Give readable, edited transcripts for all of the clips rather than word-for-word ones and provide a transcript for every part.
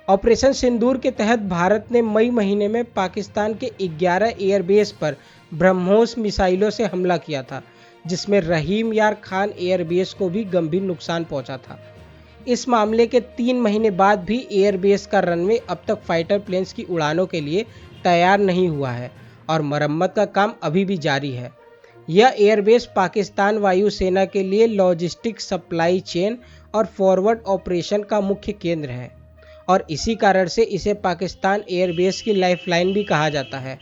Operation सिंदूर के तहत भारत ने मई महीने में पाकिस्तान के 11 एयरबेस पर ब्रह्मोस मिसाइलों से हमला किया था, जिसमें रहीम यार खान एयरबेस को भी गंभीर नुकसान पहुंचा था। इस मामले के 3 महीने बाद भी एयरबेस का रनवे अब तक फाइटर प्लेन्स की उड़ानों के लिए तैयार नहीं हुआ है और मरम्मत का काम अभी भी जारी है। यह एयरबेस पाकिस्तान वायुसेना के लिए लॉजिस्टिक, सप्लाई चेन और फॉरवर्ड ऑपरेशन का मुख्य केंद्र है और इसी कारण से इसे पाकिस्तान एयरबेस की लाइफलाइन भी कहा जाता है।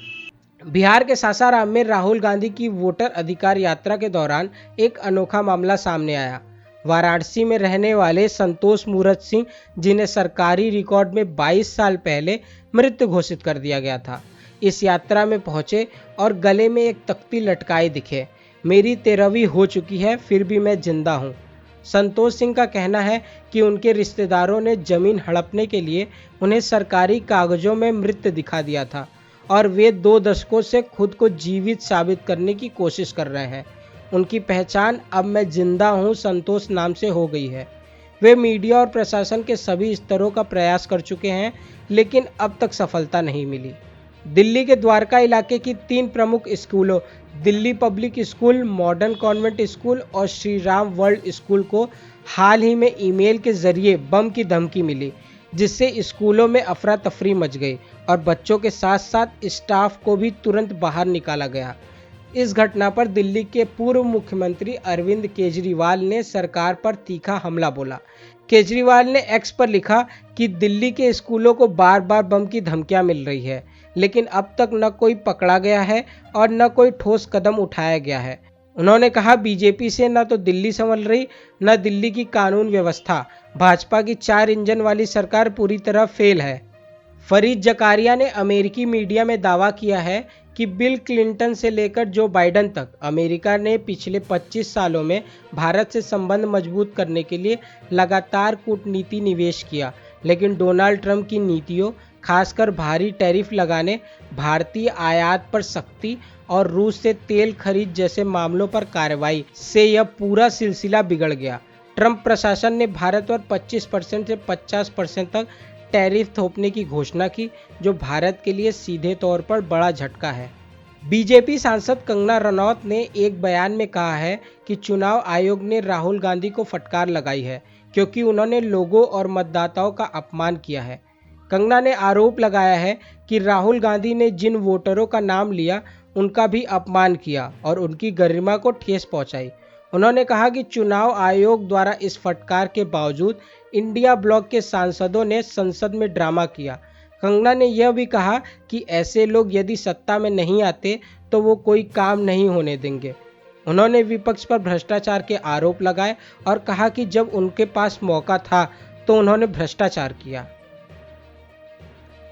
बिहार के सासाराम में राहुल गांधी की वोटर अधिकार यात्रा के दौरान एक अनोखा मामला सामने आया। वाराणसी में रहने वाले संतोष मूरत सिंह, जिन्हें सरकारी रिकॉर्ड में 22 साल पहले मृत घोषित कर दिया गया था, इस यात्रा में पहुंचे और गले में एक तख्ती लटकाए दिखे। मेरी 13वीं हो चुकी है, फिर भी मैं जिंदा हूं। संतोष सिंह का कहना है कि उनके रिश्तेदारों ने जमीन हड़पने के लिए उन्हें सरकारी कागजों में मृत दिखा दिया था और वे 2 दशकों से खुद को जीवित साबित करने की कोशिश कर रहे हैं। उनकी पहचान अब मैं जिंदा हूं संतोष नाम से हो गई है। वे मीडिया और प्रशासन के सभी स्तरों का प्रयास कर चुके हैं, लेकिन अब तक सफलता नहीं मिली। दिल्ली के द्वारका इलाके की 3 प्रमुख स्कूलों, Delhi public school, modern convent school और श्री राम वर्ल्ड स्कूल को हाल ही में ईमेल के जरिए बम की धमकी मिली, जिससे स्कूलों में अफरा तफरी मच गई और बच्चों के साथ साथ स्टाफ को भी तुरंत बाहर निकाला गया। इस घटना पर दिल्ली के पूर्व मुख्यमंत्री अरविंद केजरीवाल ने सरकार पर तीखा हमला बोला। केजरीवाल ने एक्स पर लिखा कि दिल्ली के स्कूलों को बार बार बम की धमकियां मिल रही है, लेकिन अब तक न कोई पकड़ा गया है और न कोई ठोस कदम उठाया गया है। उन्होंने कहा, बीजेपी से न तो दिल्ली संभल रही, न दिल्ली की कानून व्यवस्था। भाजपा की 4 इंजन वाली सरकार पूरी तरह फेल है। फरीद जकारिया ने अमेरिकी मीडिया में दावा किया है कि बिल क्लिंटन से लेकर जो बाइडन तक अमेरिका ने पिछले 25 सालों में भारत से संबंध मजबूत करने के लिए लगातार कूटनीति निवेश किया, लेकिन डोनाल्ड ट्रंप की नीतियों, खासकर भारी टैरिफ लगाने, भारतीय आयात पर सख्ती और रूस से तेल खरीद जैसे मामलों पर कार्रवाई से यह पूरा सिलसिला बिगड़ गया। ट्रंप प्रशासन ने भारत पर 25% से 50% तक टैरिफ थोपने की घोषणा की, जो भारत के लिए सीधे तौर पर बड़ा झटका है। बीजेपी सांसद कंगना रनौत ने एक बयान में कहा है कि चुनाव आयोग ने राहुल गांधी को फटकार लगाई है क्योंकि उन्होंने लोगों और मतदाताओं का अपमान किया है। कंगना ने आरोप लगाया है कि राहुल गांधी ने जिन वोटरों का नाम लिया उनका भी अपमान किया और उनकी गरिमा को ठेस पहुंचाई। उन्होंने कहा कि चुनाव आयोग द्वारा इस फटकार के बावजूद इंडिया ब्लॉक के सांसदों ने संसद में ड्रामा किया। कंगना ने यह भी कहा कि ऐसे लोग यदि सत्ता में नहीं आते तो वो कोई काम नहीं होने देंगे। उन्होंने विपक्ष पर भ्रष्टाचार के आरोप लगाए और कहा कि जब उनके पास मौका था तो उन्होंने भ्रष्टाचार किया।